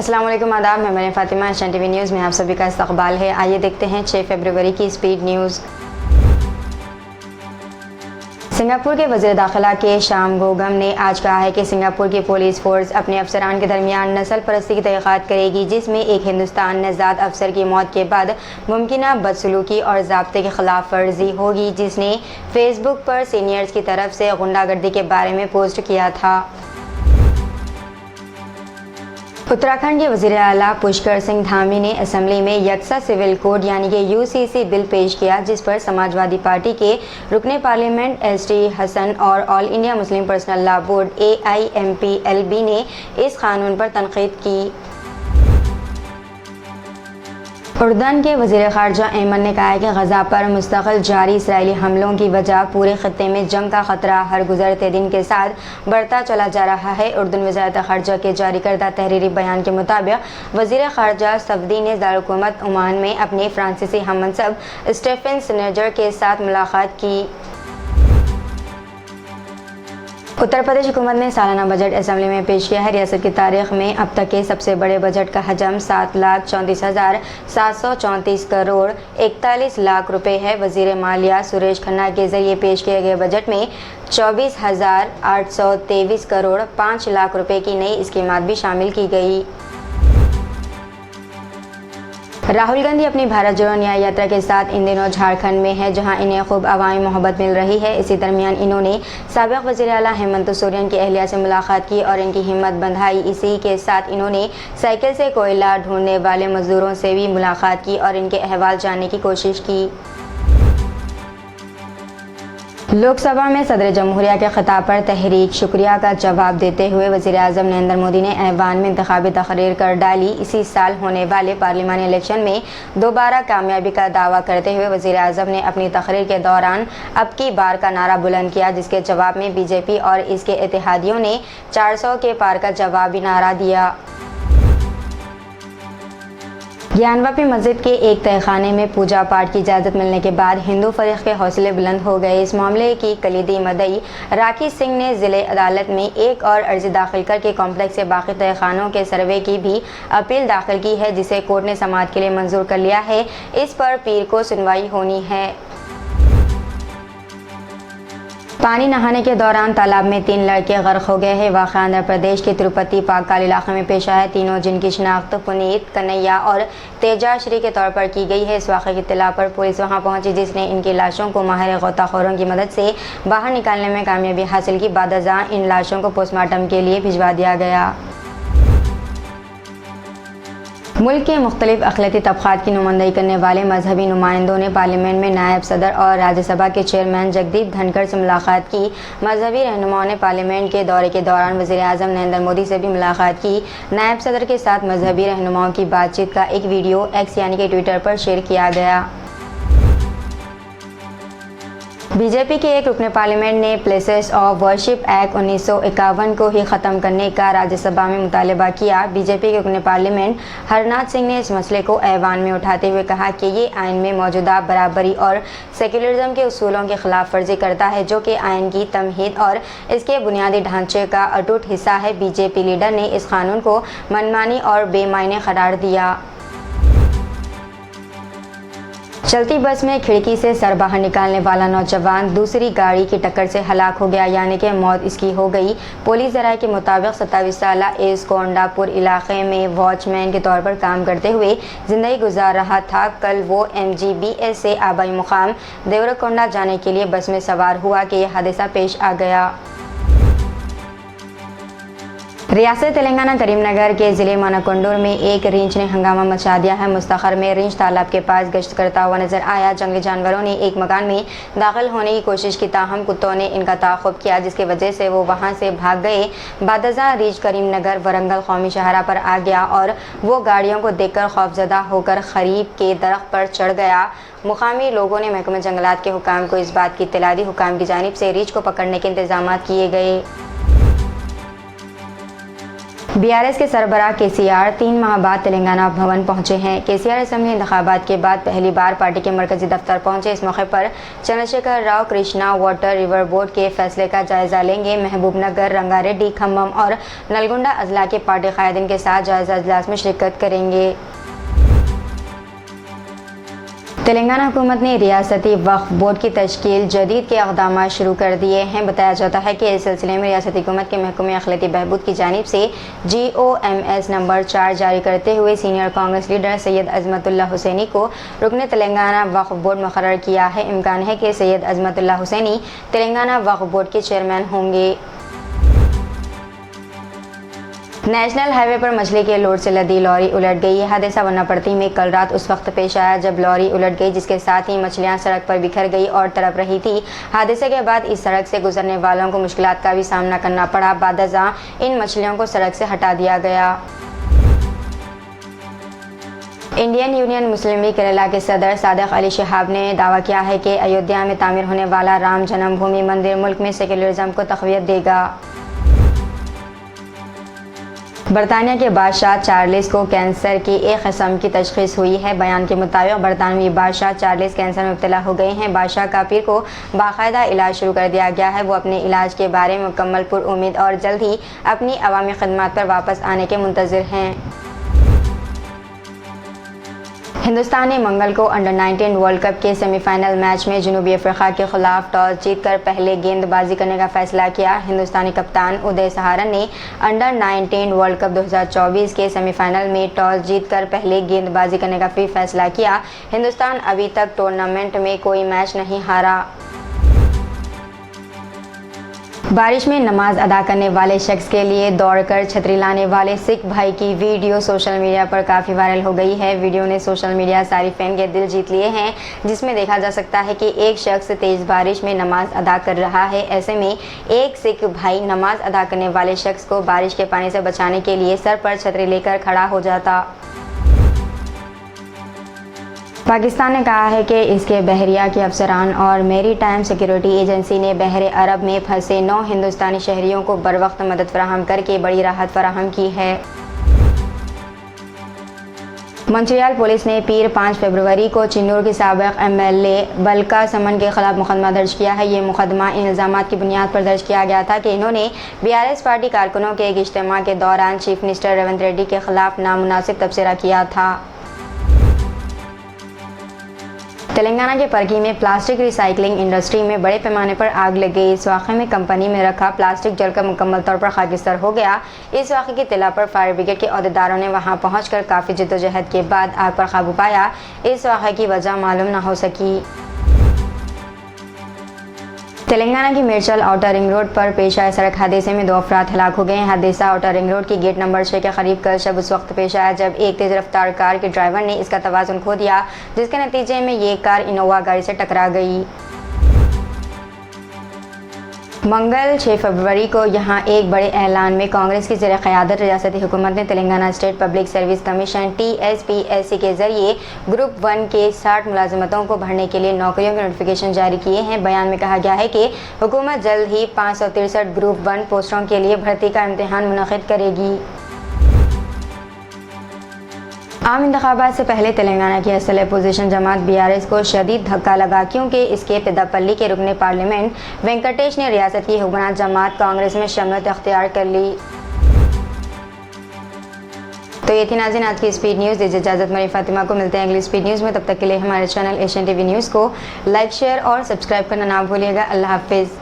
अस्सलाम वालेकुम, आदाब। मैं Mariam Fatima, Asian TV news में आप सभी का इस्तकबाल है। आइए देखते हैं 6 फरवरी की स्पीड न्यूज़। सिंगापुर के वज़ीर दाखिला के शाम गोगम ने आज कहा है कि सिंगापुर की पुलिस फोर्स अपने अफसरान के दरमियान नस्ल परस्ती की तहक़ीक़ात करेगी, जिसमें एक हिंदुस्तान नज़ाद अफसर की मौत के बाद मुमकिना बदसलूकी और ज़ाब्ते की खिलाफ वर्जी होगी, जिसने फेसबुक पर सीनियर्स की तरफ से गुंडागर्दी के बारे में पोस्ट किया था। उत्तराखंड के वज़ीर आला पुष्कर सिंह धामी ने असेंबली में यकसा सिविल कोड यानी कि यूसीसी बिल पेश किया, जिस पर समाजवादी पार्टी के रुकने पार्लियामेंट एसटी हसन और all India Muslim personal law board AIMPLB ने इस कानून पर तनकीद की। उर्दन के वज़ीर ख़ारजा ऐमन ने कहा है कि गज़ा पर मुस्तक़िल जारी इसराइली हमलों की वजह पूरे ख़ित्ते में जंग का ख़तरा हर गुज़रते दिन के साथ बढ़ता चला जा रहा है। उर्दन वज़ारत ख़ारजा के जारी करदा तहरीरी बयान के मुताबिक वज़ीर ख़ारजा सऊदी ने दारुल-हुकूमत ओमान में अपने फ्रांसीसी हममनसब स्टेफन स्नेजर के साथ मुलाकात की। उत्तर प्रदेश हुकूमत ने सालाना बजट असेंबली में पेश किया है। रियासत की तारीख में अब तक के सबसे बड़े बजट का हजम 7,34,734 करोड़ 41 लाख रुपए है। वज़ीर मालिया सुरेश खन्ना के जरिए पेश किए गए बजट में 24,823 करोड़ 5 लाख रुपए की नई स्कीमात भी शामिल की गई। राहुल गांधी अपनी भारत जोड़ो न्याय यात्रा के साथ इन दिनों झारखंड में है, जहां इन्हें खूब अवामी मोहब्बत मिल रही है। इसी दरमियान इन्होंने साबिक़ वज़ीर आला हेमंत सोरेन की अहलिया से मुलाकात की और इनकी हिम्मत बंधाई। इसी के साथ इन्होंने साइकिल से कोयला ढूंढने वाले मजदूरों से भी मुलाकात की और इनके अहवाल जानने की कोशिश की। लोकसभा में सदर जमहूरिया के खिताब पर तहरीक शुक्रिया का जवाब देते हुए वज़ीर आज़म नरेंद्र मोदी ने ऐवान में इंतखाबी तकरीर कर डाली। इसी साल होने वाले पार्लिमानी इलेक्शन में दोबारा कामयाबी का दावा करते हुए वज़ीर आज़म ने अपनी तकरीर के दौरान अब की बार का नारा बुलंद किया, जिसके जवाब में बीजेपी और इसके इत्तेहादियों ने 400 के पार का जवाबी नारा दिया। ज्ञानवापी मस्जिद के एक तहखाने में पूजा पाठ की इजाज़त मिलने के बाद हिंदू फरीक के हौसले बुलंद हो गए। इस मामले की कलीदी मदई राखी सिंह ने ज़िले अदालत में एक और अर्जी दाखिल करके कॉम्प्लेक्स से बाकी तहखानों के सर्वे की भी अपील दाखिल की है, जिसे कोर्ट ने समाअत के लिए मंजूर कर लिया है। इस पर पीर को सुनवाई होनी है। पानी नहाने के दौरान तालाब में 3 लड़के गर्क हो गए हैं। वाक़या आंध्र प्रदेश के तिरुपति पाककाल इलाके में पेश आया है। तीनों, जिनकी शिनाख्त पुनीत, कन्हैया और तेजाश्री के तौर पर की गई है। इस वाक़े की इत्तला पर पुलिस वहां पहुंची, जिसने इनकी लाशों को माहिर गोताखोरों की मदद से बाहर निकालने में कामयाबी हासिल की। बाद-अज़ां इन लाशों को पोस्टमार्टम के लिए भिजवा दिया गया। मुल्क के मुख्तलिफ अक़लियती तबक़ात की नुमाइंदगी करने वाले मजहबी नुमाइंदों ने पार्लियामेंट में नायब सदर और राज्यसभा के चेयरमैन जगदीप धनखड़ से मुलाकात की। मजहबी रहनुमाओं ने पार्लियामेंट के दौरे के दौरान वज़ीर आज़म नरेंद्र मोदी से भी मुलाकात की। नायब सदर के साथ मजहबी रहनुमाओं की बातचीत का एक वीडियो एक्स यानी कि ट्विटर पर शेयर किया गया। बीजेपी के एक रुकने पार्लियामेंट ने प्लेसेस ऑफ वर्शिप एक्ट 1951 को ही ख़त्म करने का राज्यसभा में मुतालबा किया। बीजेपी के रुकने पार्लियामेंट हरनाथ सिंह ने इस मसले को ऐवान में उठाते हुए कहा कि ये आइन में मौजूदा बराबरी और सेक्युलरिज्म के उसूलों की खिलाफ वर्जी करता है, जो कि आइन की तमहीद और इसके बुनियादी ढांचे का अटूट हिस्सा है। बीजेपी लीडर ने इस कानून को मनमानी और बेमायने करार दिया। चलती बस में खिड़की से सर बाहर निकालने वाला नौजवान दूसरी गाड़ी की टक्कर से हलाक हो गया, यानी कि मौत इसकी हो गई। पुलिस ज़राए के मुताबिक 27 साला एस कोंडापुर इलाके में वॉचमैन के तौर पर काम करते हुए ज़िंदगी गुजार रहा था। कल वो MGBS से आबाई मुकाम देवरकोंडा जाने के लिए बस में सवार हुआ कि यह हादसा पेश आ गया। रियासत तेलंगाना करीमनगर के ज़िले मानाकोंडूर में एक रींछ ने हंगामा मचा दिया है। मुस्तखर में रींछ तालाब के पास गश्त करता हुआ नजर आया। जंगली जानवरों ने एक मकान में दाखिल होने की कोशिश की, ताहम कुत्तों ने इनका ताक़ुब किया, जिसकी वजह से वो वहां से भाग गए। बाद-अज़ां रींछ करीमनगर वरंगल कौमी शाहरा पर आ गया और वो गाड़ियों को देखकर खौफजदा होकर खरीब के दरख्त पर चढ़ गया। मुकामी लोगों ने महकमा जंगलात के हुकाम को इस बात की इत्तला दी। हुकाम की जानिब से रींछ को पकड़ने के इंतजाम किए गए। बीआरएस के सरबराह केसीआर 3 माह बाद तेलंगाना भवन पहुंचे हैं। केसीआर असेंबली इंतखाबात के बाद पहली बार पार्टी के मरकजी दफ्तर पहुंचे। इस मौके पर Chandrashekhar Rao Krishna water river board के फैसले का जायजा लेंगे। महबूबनगर, रंगारेड्डी, खम्मम और नलगुंडा अजला के पार्टी कायदीन के साथ जायजा इजलास में शिरकत करेंगे। तेलंगाना हुकूमत ने रियासती वक्फ बोर्ड की तश्कील जदीद के इक़दाम शुरू कर दिए हैं। बताया जाता है कि इस सिलसिले में रियासती हुकूमत के महकमे अखिलती बहबूद की जानिब से GOMS नंबर 4 जारी करते हुए सीनियर कांग्रेस लीडर सैयद अजमतुल्लाह हुसैनी को रुकन तेलंगाना वक्फ बोर्ड मुकर्रर किया है। इम्कान है कि सैयद अजमतुल्लाह हुसैनी तेलंगाना वक्फ बोर्ड के चेयरमैन होंगे। नेशनल हाईवे पर मछली के लोड से लदी लॉरी उलट गई। यह हादसा वनापड़ती में कल रात उस वक्त पेश आया जब लॉरी उलट गई, जिसके साथ ही मछलियां सड़क पर बिखर गई और तड़प रही थी। हादसे के बाद इस सड़क से गुजरने वालों को मुश्किलात का भी सामना करना पड़ा। बादअज़ां इन मछलियों को सड़क से हटा दिया गया। इंडियन यूनियन मुस्लिम लीग केरला के सदर सादिक अली शिहाब ने दावा किया है कि अयोध्या में तामीर होने वाला राम जन्मभूमि मंदिर मुल्क में सेक्युलरिज्म को तक़वियत देगा। बरतानिया के बादशाह चार्ल्स को कैंसर की एक किस्म की तशख़ीस हुई है। बयान के मुताबिक बरतानवी बादशाह चार्ल्स कैंसर में मुब्तला हो गए हैं। बादशाह का पीर को बाकायदा इलाज शुरू कर दिया गया है। वो अपने इलाज के बारे में मुकम्मल पुरउम्मीद और जल्द ही अपनी अवामी खिदमत पर वापस आने के मुंतज़िर हैं। हिंदुस्तान ने मंगल को अंडर 19 वर्ल्ड कप के सेमीफाइनल मैच में जनूबी अफ्रीका के खिलाफ टॉस जीतकर पहले गेंदबाजी करने का फैसला किया। हिंदुस्तानी कप्तान उदय सहारन ने अंडर 19 वर्ल्ड कप 2024 के सेमीफाइनल में टॉस जीतकर पहले गेंदबाजी करने का भी फैसला किया। हिंदुस्तान अभी तक टूर्नामेंट में कोई मैच नहीं हारा। बारिश में नमाज अदा करने वाले शख्स के लिए दौड़कर छतरी लाने वाले सिख भाई की वीडियो सोशल मीडिया पर काफ़ी वायरल हो गई है। वीडियो ने सोशल मीडिया सारिफिन के दिल जीत लिए हैं, जिसमें देखा जा सकता है कि एक शख्स तेज़ बारिश में नमाज अदा कर रहा है। ऐसे में एक सिख भाई नमाज अदा करने वाले शख्स को बारिश के पानी से बचाने के लिए सर पर छतरी लेकर खड़ा हो जाता। पाकिस्तान ने कहा है कि इसके बहरिया के अफसरान और मेरी टाइम सिक्योरिटी एजेंसी ने बहरे अरब में फंसे 9 हिंदुस्तानी शहरियों को बरवक्त मदद फराहम करके बड़ी राहत फराहम की है। मंचियाल पुलिस ने पीर 5 फरवरी को चिन्नूर की साबिक MLA बलका समन के खिलाफ मुकदमा दर्ज किया है। ये मुकदमा इन इल्ज़ामात की बुनियाद पर दर्ज किया गया था कि इन्होंने BRS पार्टी कारकुनों के एक इज्तिमा के दौरान चीफ मिनिस्टर रेवंत रेड्डी के खिलाफ नामुनासिब तबसरा किया था। तेलंगाना के परगी में प्लास्टिक रिसाइकलिंग इंडस्ट्री में बड़े पैमाने पर आग लग गई। इस वाक़े में कंपनी में रखा प्लास्टिक जलकर मुकम्मल तौर पर खाकिस्तान हो गया। इस वाक़े की इत्तला पर फायर ब्रिगेड के अहदेदारों ने वहां पहुंचकर काफ़ी जद्दोजहद के बाद आग पर काबू पाया। इस वाक़े की वजह मालूम न हो सकी। तेलंगाना की मिर्चल आउटर रिंग रोड पर पेश आए सड़क हादसे में 2 अफराद हलाक हो गए हैं। हादसा आउटर रिंग रोड की गेट नंबर 6 के करीब कल शब उस वक्त पेश आया जब एक तेज़ रफ्तार कार के ड्राइवर ने इसका तवाज़ुन खो दिया, जिसके नतीजे में ये कार इनोवा गाड़ी से टकरा गई। मंगल 6 फरवरी को यहाँ एक बड़े ऐलान में कांग्रेस की ज़ेर क़यादत रियासती हुकूमत ने Telangana state public service commission TSPSC के ज़रिए ग्रुप 1 के 60 मुलाजमतों को भरने के लिए नौकरियों के नोटिफिकेशन जारी किए हैं। बयान में कहा गया है कि हुकूमत जल्द ही 563 ग्रुप 1 पोस्टों के लिए भर्ती का इम्तिहान मुनक़िद करेगी। आम इंतखाबात से पहले तेलंगाना की असल अपोजिशन जमात BRS को शदीद धक्का लगा, क्योंकि इसके पेदापल्ली के रुकने पार्लियामेंट वेंकटेश ने रियासत की हुकूमत जमात कांग्रेस में शमूलियत अख्तियार कर ली। तो ये थी नाज़रीन आज की स्पीड न्यूज़। दीजिए इजाज़त, मेरी फातिमा को मिलते हैं अगली स्पीड न्यूज़ में। तब तक के लिए हमारे चैनल एशियन TV न्यूज़ को लाइक, शेयर और सब्सक्राइब करना ना भूलिएगा। अल्लाह हाफिज़।